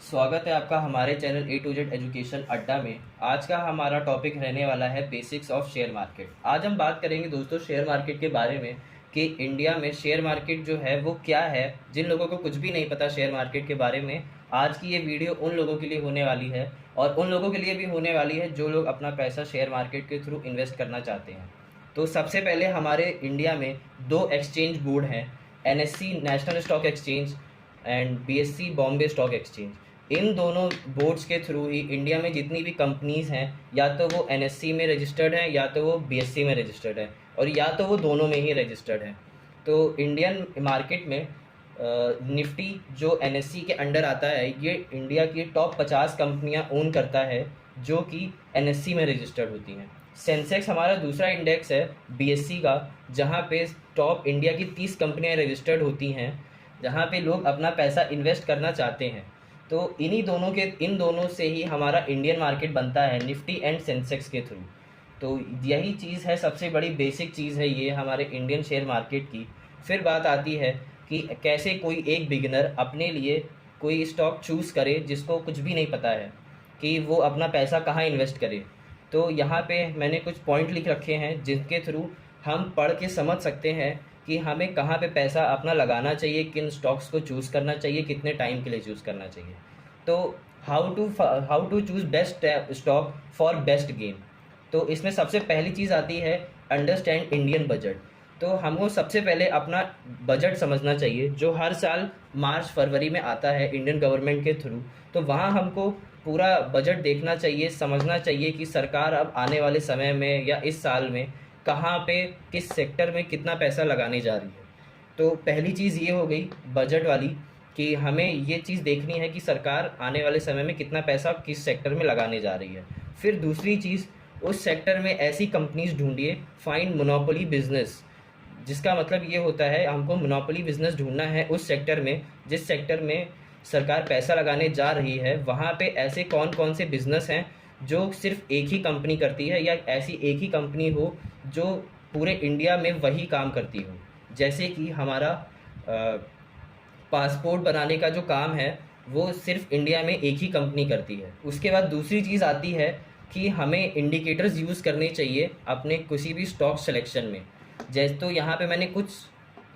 स्वागत है आपका हमारे channel A to Z education Adda में। आज का हमारा टॉपिक रहने वाला है बेसिक्स ऑफ शेयर मार्केट। आज हम बात करेंगे दोस्तों शेयर मार्केट के बारे में कि इंडिया में शेयर मार्केट जो है वो क्या है। जिन लोगों को कुछ भी नहीं पता शेयर मार्केट के बारे में, आज की ये वीडियो उन लोगों के लिए होने वाली है और उन लोगों के लिए भी होने वाली है जो लोग अपना पैसा शेयर मार्केट के थ्रू इन्वेस्ट करना चाहते हैं। तो सबसे पहले हमारे इंडिया में दो एक्सचेंज बोर्ड हैं, NSC national stock exchange and BSC Bombay stock exchange. इन दोनों बोर्ड्स के थ्रू ही इंडिया में जितनी भी कंपनीज़ हैं, या तो वो एनएससी में रजिस्टर्ड हैं या तो वो बीएससी में रजिस्टर्ड हैं और या तो वो दोनों में ही रजिस्टर्ड हैं। तो इंडियन मार्केट में निफ्टी जो एनएससी के अंडर आता है, ये इंडिया की टॉप 50 कंपनियां ओन करता है जो कि एनएससी में रजिस्टर्ड होती हैं। सेंसेक्स हमारा दूसरा इंडेक्स है बीएससी का, जहाँ पे टॉप इंडिया की 30 कंपनियां रजिस्टर्ड होती हैं, जहाँ पे लोग अपना पैसा इन्वेस्ट करना चाहते हैं। तो इन दोनों से ही हमारा इंडियन मार्केट बनता है, निफ्टी एंड सेंसेक्स के थ्रू। तो यही चीज़ है, सबसे बड़ी बेसिक चीज़ है ये हमारे इंडियन शेयर मार्केट की। फिर बात आती है कि कैसे कोई एक बिगिनर अपने लिए कोई स्टॉक चूज़ करे जिसको कुछ भी नहीं पता है कि वो अपना पैसा कहाँ इन्वेस्ट करे। तो यहाँ पे मैंने कुछ पॉइंट लिख रखे हैं जिनके थ्रू हम पढ़ के समझ सकते हैं कि हमें कहाँ पे पैसा अपना लगाना चाहिए, किन स्टॉक्स को चूज़ करना चाहिए, कितने टाइम के लिए चूज़ करना चाहिए। तो how to choose best stock for best game. तो इसमें सबसे पहली चीज़ आती है अंडरस्टैंड इंडियन बजट। तो हमको सबसे पहले अपना बजट समझना चाहिए जो हर साल मार्च फरवरी में आता है इंडियन गवर्नमेंट के थ्रू। तो वहाँ हमको पूरा बजट देखना चाहिए, समझना चाहिए कि सरकार अब आने वाले समय में या इस साल में कहाँ पे किस सेक्टर में कितना पैसा लगाने जा रही है। तो पहली चीज़ ये हो गई बजट वाली कि हमें ये चीज़ देखनी है कि सरकार आने वाले समय में कितना पैसा किस सेक्टर में लगाने जा रही है। फिर दूसरी चीज़, उस सेक्टर में ऐसी कंपनीज ढूंढिए, फाइंड मोनोपोली बिजनेस। जिसका मतलब ये होता है हमको मोनोपोली बिजनेस ढूंढना है उस सेक्टर में जिस सेक्टर में सरकार पैसा लगाने जा रही है। वहाँ पे ऐसे कौन कौन से बिजनेस हैं जो सिर्फ एक ही कंपनी करती है या ऐसी एक ही कंपनी हो जो पूरे इंडिया में वही काम करती हो। जैसे कि हमारा पासपोर्ट बनाने का जो काम है वो सिर्फ इंडिया में एक ही कंपनी करती है। उसके बाद दूसरी चीज़ आती है कि हमें इंडिकेटर्स यूज़ करने चाहिए अपने किसी भी स्टॉक सिलेक्शन में। जैसे तो यहाँ पे मैंने कुछ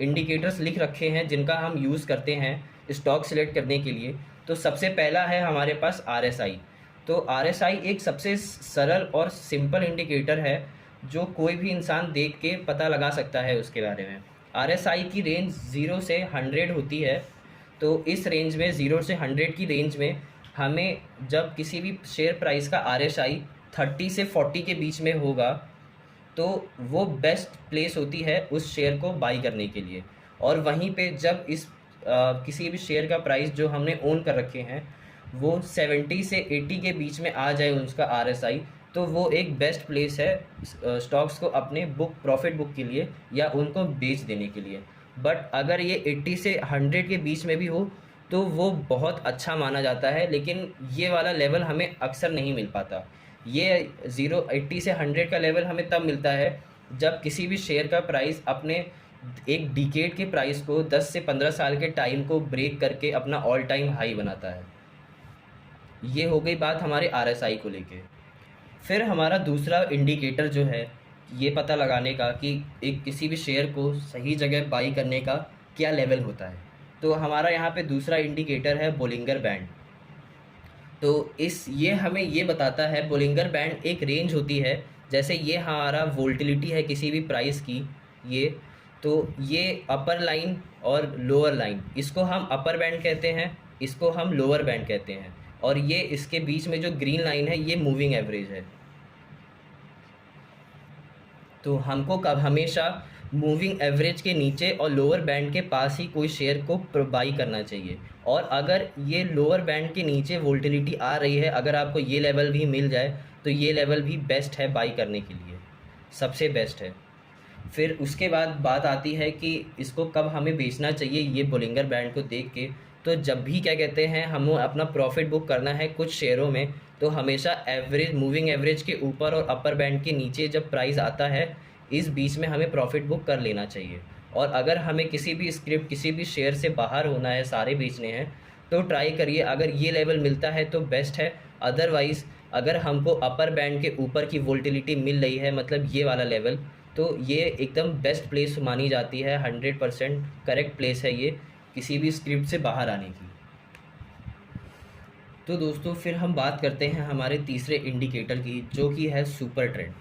इंडिकेटर्स लिख रखे हैं जिनका हम यूज़ करते हैं स्टॉक सिलेक्ट करने के लिए। तो सबसे पहला है हमारे पास आरएसआई। तो आरएसआई एक सबसे सरल और सिंपल इंडिकेटर है जो कोई भी इंसान देख के पता लगा सकता है उसके बारे में। आरएसआई की रेंज 0 से 100 होती है। तो इस रेंज में 0 से 100 की रेंज में हमें जब किसी भी शेयर प्राइस का आरएसआई 30 से 40 के बीच में होगा तो वो बेस्ट प्लेस होती है उस शेयर को बाई करने के लिए। और वहीं पे जब किसी भी शेयर का प्राइस जो हमने ओन कर रखे हैं वो 70 से 80 के बीच में आ जाए उसका आरएसआई, तो वो एक बेस्ट प्लेस है स्टॉक्स को अपने प्रॉफिट बुक के लिए या उनको बेच देने के लिए। बट अगर ये 80 से 100 के बीच में भी हो तो वो बहुत अच्छा माना जाता है, लेकिन ये वाला लेवल हमें अक्सर नहीं मिल पाता। ये 80 से 100 का लेवल हमें तब मिलता है जब किसी भी शेयर का प्राइस अपने एक डिकेड के प्राइस को 10 से 15 साल के टाइम को ब्रेक करके अपना ऑल टाइम हाई बनाता है। ये हो गई बात हमारे आरएसआई को लेके। फिर हमारा दूसरा इंडिकेटर जो है ये पता लगाने का कि एक किसी भी शेयर को सही जगह बाई करने का क्या लेवल होता है। तो हमारा यहाँ पे दूसरा इंडिकेटर है बोलिंगर बैंड। तो ये हमें ये बताता है, बोलिंगर बैंड एक रेंज होती है। जैसे ये हमारा वोल्टिलिटी है किसी भी प्राइस की, ये अपर लाइन और लोअर लाइन, इसको हम अपर बैंड कहते हैं, इसको हम लोअर बैंड कहते हैं। और ये इसके बीच में जो ग्रीन लाइन है ये मूविंग एवरेज है। तो हमको कब हमेशा मूविंग एवरेज के नीचे और लोअर बैंड के पास ही कोई शेयर को बाई करना चाहिए। और अगर ये लोअर बैंड के नीचे वोल्टिलिटी आ रही है, अगर आपको ये लेवल भी मिल जाए तो ये लेवल भी बेस्ट है बाई करने के लिए, सबसे बेस्ट है। फिर उसके बाद बात आती है कि इसको कब हमें बेचना चाहिए ये बोलिंगर बैंड को देख के। तो जब भी क्या कहते हैं हमें अपना प्रॉफिट बुक करना है कुछ शेयरों में, तो हमेशा एवरेज मूविंग एवरेज के ऊपर और अपर बैंड के नीचे जब प्राइस आता है इस बीच में हमें प्रॉफिट बुक कर लेना चाहिए। और अगर हमें किसी भी शेयर से बाहर होना है, सारे बेचने हैं, तो ट्राई करिए, अगर ये लेवल मिलता है तो बेस्ट है। अदरवाइज़ अगर हमको अपर बैंड के ऊपर की वोल्टिलिटी मिल रही है, मतलब ये वाला लेवल, तो ये एकदम बेस्ट प्लेस मानी जाती है, 100% करेक्ट प्लेस है ये किसी भी स्क्रिप्ट से बाहर आने की। तो दोस्तों फिर हम बात करते हैं हमारे तीसरे इंडिकेटर की, जो कि है सुपर ट्रेंड।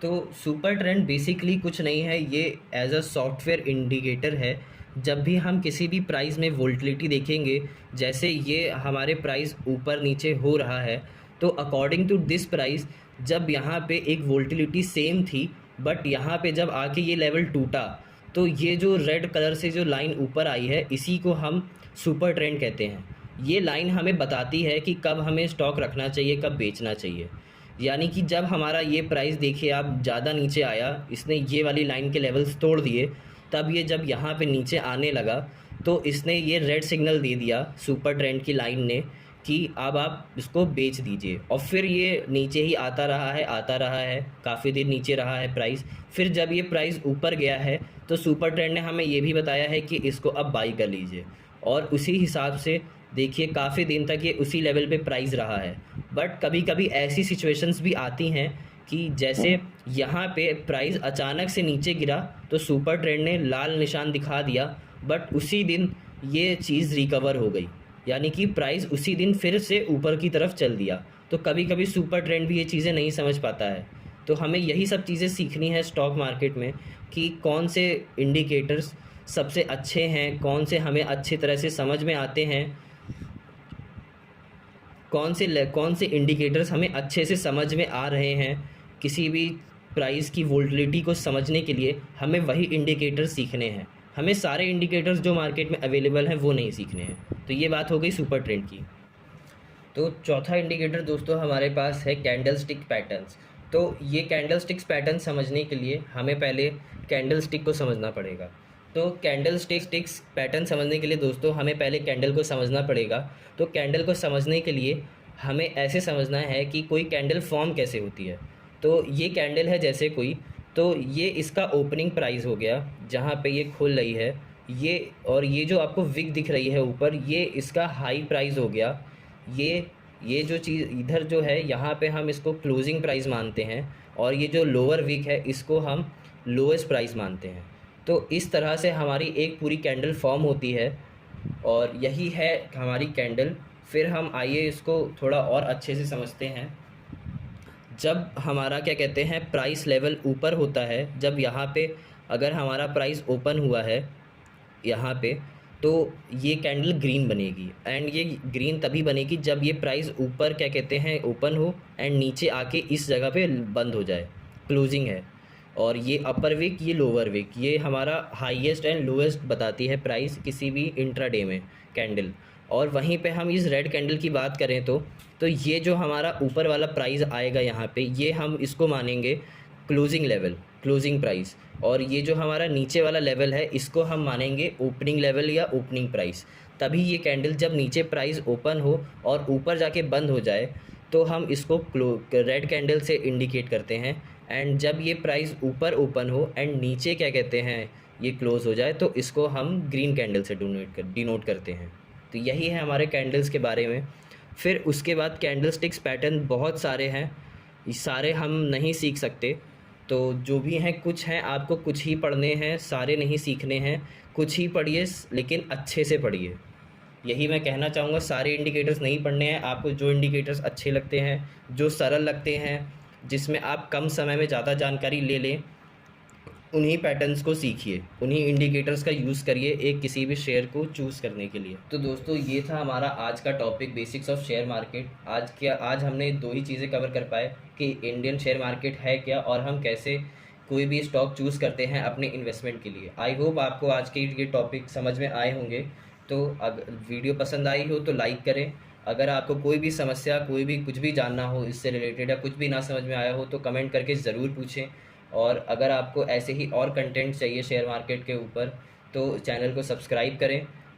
तो सुपर ट्रेंड बेसिकली कुछ नहीं है, ये एज अ सॉफ्टवेयर इंडिकेटर है। जब भी हम किसी भी प्राइस में वोल्टिलिटी देखेंगे, जैसे ये हमारे प्राइस ऊपर नीचे हो रहा है, तो अकॉर्डिंग टू दिस प्राइस जब यहाँ पे एक वोल्टिलिटी सेम थी, बट यहाँ पे जब आके ये लेवल टूटा, तो ये जो रेड कलर से जो लाइन ऊपर आई है, इसी को हम सुपर ट्रेंड कहते हैं। ये लाइन हमें बताती है कि कब हमें स्टॉक रखना चाहिए, कब बेचना चाहिए। यानी कि जब हमारा ये प्राइस देखिए आप ज़्यादा नीचे आया, इसने ये वाली लाइन के लेवल्स तोड़ दिए, तब ये जब यहाँ पे नीचे आने लगा तो इसने ये रेड सिग्नल दे दिया सुपर ट्रेंड की लाइन ने कि अब आप इसको बेच दीजिए। और फिर ये नीचे ही आता रहा है, आता रहा है, काफ़ी देर नीचे रहा है प्राइस। फिर जब ये प्राइस ऊपर गया है तो सुपर ट्रेंड ने हमें ये भी बताया है कि इसको अब बाई कर लीजिए, और उसी हिसाब से देखिए काफ़ी दिन तक ये उसी लेवल पे प्राइस रहा है। बट कभी कभी ऐसी सिचुएशंस भी आती हैं कि जैसे यहाँ पे प्राइस अचानक से नीचे गिरा तो सुपर ट्रेंड ने लाल निशान दिखा दिया, बट उसी दिन ये चीज़ रिकवर हो गई, यानी कि प्राइस उसी दिन फिर से ऊपर की तरफ चल दिया। तो कभी कभी सुपर ट्रेंड भी ये चीज़ें नहीं समझ पाता है। तो हमें यही सब चीज़ें सीखनी है स्टॉक मार्केट में कि कौन से इंडिकेटर्स सबसे अच्छे हैं, कौन से हमें अच्छी तरह से समझ में आते हैं, कौन से इंडिकेटर्स हमें अच्छे से समझ में आ रहे हैं। किसी भी प्राइस की वोल्टिलिटी को समझने के लिए हमें वही इंडिकेटर्स सीखने हैं, हमें सारे इंडिकेटर्स जो मार्केट में अवेलेबल हैं वो नहीं सीखने हैं। तो ये बात हो गई सुपर ट्रेंड की। तो चौथा इंडिकेटर दोस्तों हमारे पास है कैंडल स्टिक पैटर्न्स। तो ये कैंडल स्टिक्स पैटर्न समझने के लिए हमें पहले कैंडल स्टिक को समझना पड़ेगा। तो कैंडल स्टिक्स पैटर्न समझने के लिए दोस्तों हमें पहले कैंडल को समझना पड़ेगा। तो कैंडल को समझने के लिए हमें ऐसे समझना है कि कोई कैंडल फॉर्म कैसे होती है। तो ये कैंडल है जैसे कोई, तो ये इसका ओपनिंग प्राइस हो गया जहाँ पे ये खुल रही है ये, और ये जो आपको विक दिख रही है ऊपर, ये इसका हाई प्राइस हो गया। ये जो चीज़ इधर जो है यहाँ पे हम इसको क्लोजिंग प्राइस मानते हैं, और ये जो लोअर विक है इसको हम लोएस्ट प्राइस मानते हैं। तो इस तरह से हमारी एक पूरी कैंडल फॉर्म होती है, और यही है हमारी कैंडल। फिर हम आइए इसको थोड़ा और अच्छे से समझते हैं। जब हमारा क्या कहते हैं प्राइस लेवल ऊपर होता है, जब यहाँ पे अगर हमारा प्राइस ओपन हुआ है यहाँ पे, तो ये कैंडल ग्रीन बनेगी। एंड ये ग्रीन तभी बनेगी जब ये प्राइस ऊपर क्या कहते हैं ओपन हो एंड नीचे आके इस जगह पे बंद हो जाए, क्लोजिंग है। और ये अपर विक, ये लोअर विक, ये हमारा हाईएस्ट एंड लोएस्ट बताती है प्राइस किसी भी इंट्राडे में कैंडल। और वहीं पे हम इस रेड कैंडल की बात करें तो ये जो हमारा ऊपर वाला प्राइस आएगा यहाँ पे, ये हम इसको मानेंगे क्लोजिंग लेवल, क्लोजिंग प्राइस। और ये जो हमारा नीचे वाला लेवल है इसको हम मानेंगे ओपनिंग लेवल या ओपनिंग प्राइस। तभी ये कैंडल जब नीचे प्राइस ओपन हो और ऊपर जाके बंद हो जाए तो हम इसको रेड कैंडल से इंडिकेट करते हैं। एंड जब ये प्राइस ऊपर ओपन हो एंड नीचे क्या कहते हैं ये क्लोज हो जाए, तो इसको हम ग्रीन कैंडल से डिनोट करते हैं। तो यही है हमारे कैंडल्स के बारे में। फिर उसके बाद कैंडल स्टिक्स पैटर्न बहुत सारे हैं, सारे हम नहीं सीख सकते। तो जो भी हैं कुछ हैं, आपको कुछ ही पढ़ने हैं, सारे नहीं सीखने हैं। कुछ ही पढ़िए लेकिन अच्छे से पढ़िए, यही मैं कहना चाहूँगा। सारे इंडिकेटर्स नहीं पढ़ने हैं, आपको जो इंडिकेटर्स अच्छे लगते हैं, जो सरल लगते हैं, जिसमें आप कम समय में ज़्यादा जानकारी ले लें, उन्हीं पैटर्न्स को सीखिए, उन्हीं इंडिकेटर्स का यूज़ करिए एक किसी भी शेयर को चूज़ करने के लिए। तो दोस्तों ये था हमारा आज का topic, basics of share market. आज हमने दो ही चीज़ें कवर कर पाए कि इंडियन शेयर मार्केट है क्या और हम कैसे कोई भी स्टॉक चूज़ करते हैं अपने इन्वेस्टमेंट के लिए। आई होप आपको आज के ये टॉपिक समझ में आए होंगे। तो अगर वीडियो पसंद आई हो तो लाइक करें। अगर आपको कोई भी समस्या, कोई भी कुछ भी जानना हो इससे रिलेटेड या कुछ भी ना समझ में आया हो तो कमेंट करके ज़रूर पूछें। और अगर आपको ऐसे ही और कंटेंट चाहिए शेयर मार्केट के ऊपर तो चैनल को सब्सक्राइब करें